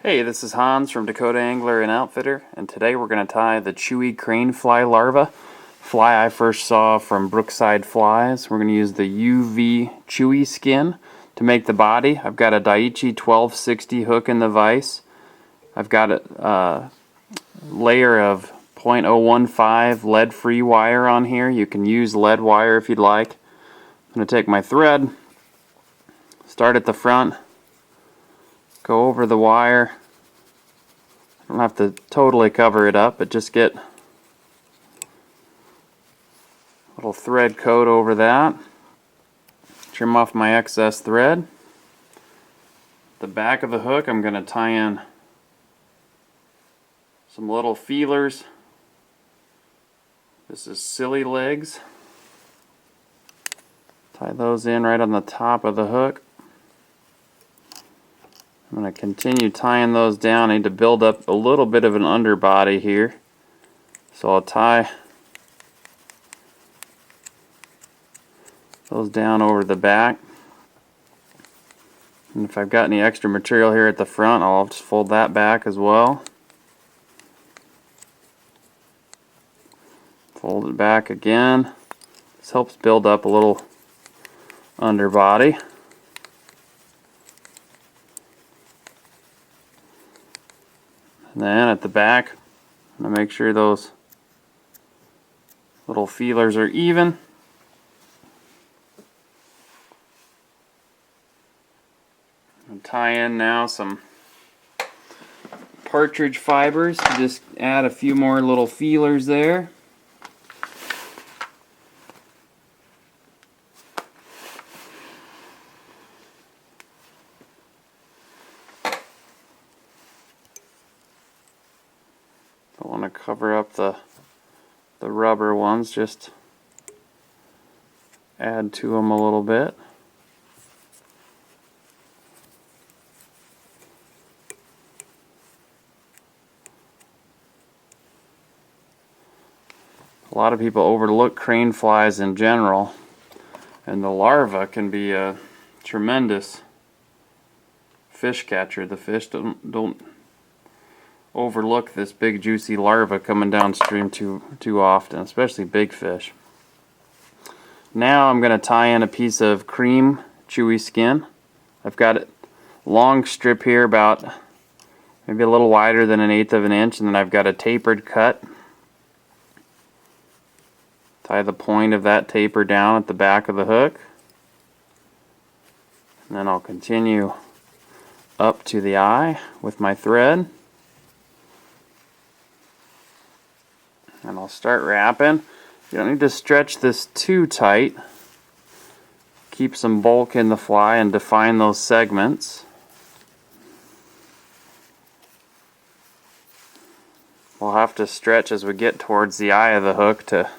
Hey, this is Hans from Dakota Angler and Outfitter, and today we're going to tie the Chewee Cranefly Larva, fly I first saw from Brookside Flies. We're going to use the UV Chewee skin to make the body. I've got a Daiichi 1260 hook in the vise. I've got a layer of 0.015 lead-free wire on here. You can use lead wire if you'd like. I'm going to take my thread, start at the front, go over the wire. I don't have to totally cover it up, but just get a little thread coat over that. Trim off my excess thread. The back of the hook, I'm going to tie in some little feelers. This is silly legs. Tie those in right on the top of the hook. I'm going to continue tying those down. I need to build up a little bit of an underbody here. So I'll tie those down over the back. And if I've got any extra material here at the front, I'll just fold that back as well. Fold it back again. This helps build up a little underbody. And then at the back, I'm going to make sure those little feelers are even. And tie in now some partridge fibers to just add a few more little feelers there. Don't want to cover up the rubber ones, just add to them a little bit. A lot of people overlook crane flies in general, and the larva can be a tremendous fish catcher. The fish don't overlook this big juicy larva coming downstream too often, especially big fish. Now I'm going to tie in a piece of cream Chewee skin. I've got a long strip here, about maybe a little wider than 1/8 of an inch, and then I've got a tapered cut. Tie the point of that taper down at the back of the hook, and then I'll continue up to the eye with my thread. And I'll start wrapping. You don't need to stretch this too tight. Keep some bulk in the fly and define those segments. We'll have to stretch as we get towards the eye of the hook to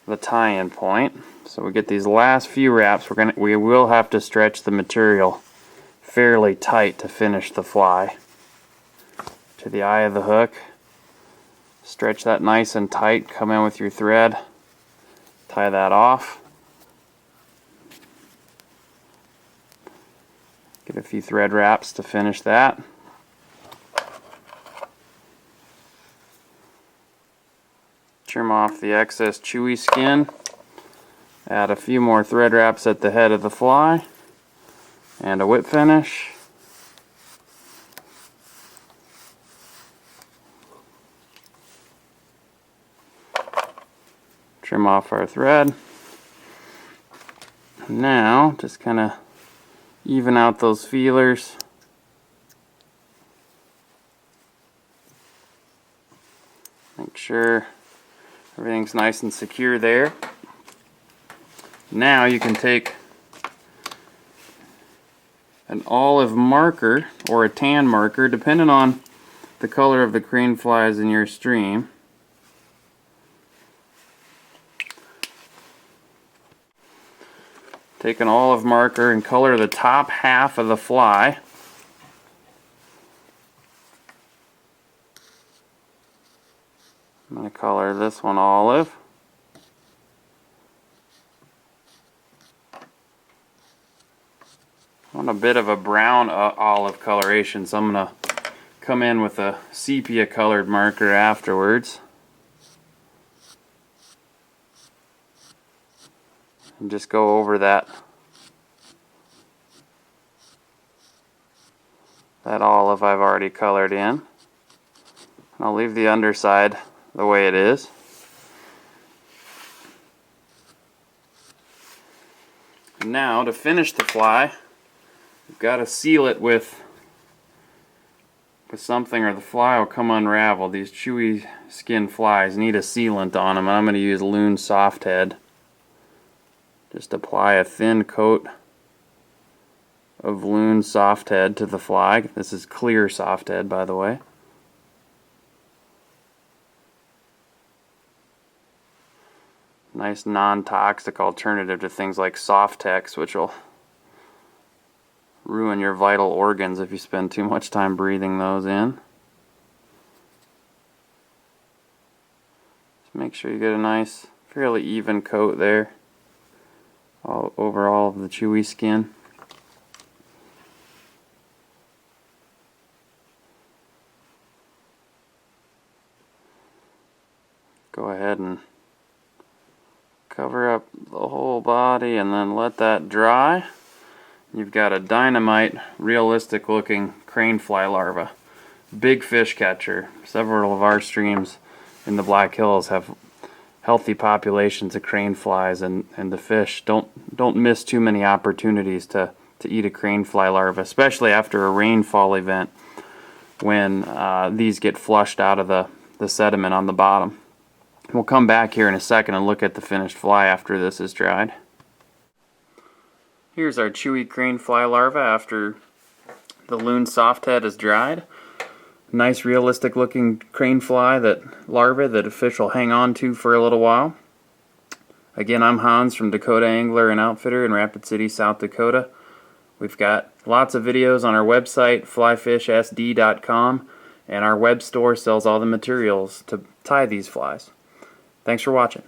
the tie-in point. So we get these last few wraps, we will have to stretch the material fairly tight to finish the fly. To the eye of the hook, stretch that nice and tight, come in with your thread, tie that off, get a few thread wraps to finish that. Trim off the excess Chewee skin, add a few more thread wraps at the head of the fly, and a whip finish. Trim off our thread. Now, just kind of even out those feelers. Make sure everything's nice and secure there. Now you can take an olive marker or a tan marker, depending on the color of the crane flies in your stream. Take an olive marker and color the top half of the fly. I'm going to color this one olive. I want a bit of a brown olive coloration, so I'm going to come in with a sepia colored marker afterwards. And just go over that olive I've already colored in. I'll leave the underside the way it is. Now to finish the fly, we've got to seal it with something or the fly will come unraveled. These chewy skin flies need a sealant on them, and I'm going to use Loon Soft Head. Just apply a thin coat of Loon Soft Head to the fly. This is clear Soft Head, by the way. Nice non-toxic alternative to things like Softex, which will ruin your vital organs if you spend too much time breathing those in. Just make sure you get a nice, fairly even coat there all over all of the chewy skin. Go ahead and cover up the whole body and then let that dry. You've got a dynamite, realistic looking cranefly larva. Big fish catcher. Several of our streams in the Black Hills have healthy populations of craneflies, and the fish don't miss too many opportunities to eat a cranefly larva, especially after a rainfall event when these get flushed out of the sediment on the bottom. We'll come back here in a second and look at the finished fly after this is dried. Here's our chewy cranefly larva after the Loon Soft Head is dried. Nice realistic looking larva that a fish will hang on to for a little while. Again, I'm Hans from Dakota Angler and Outfitter in Rapid City, South Dakota. We've got lots of videos on our website, flyfishsd.com, and our web store sells all the materials to tie these flies. Thanks for watching.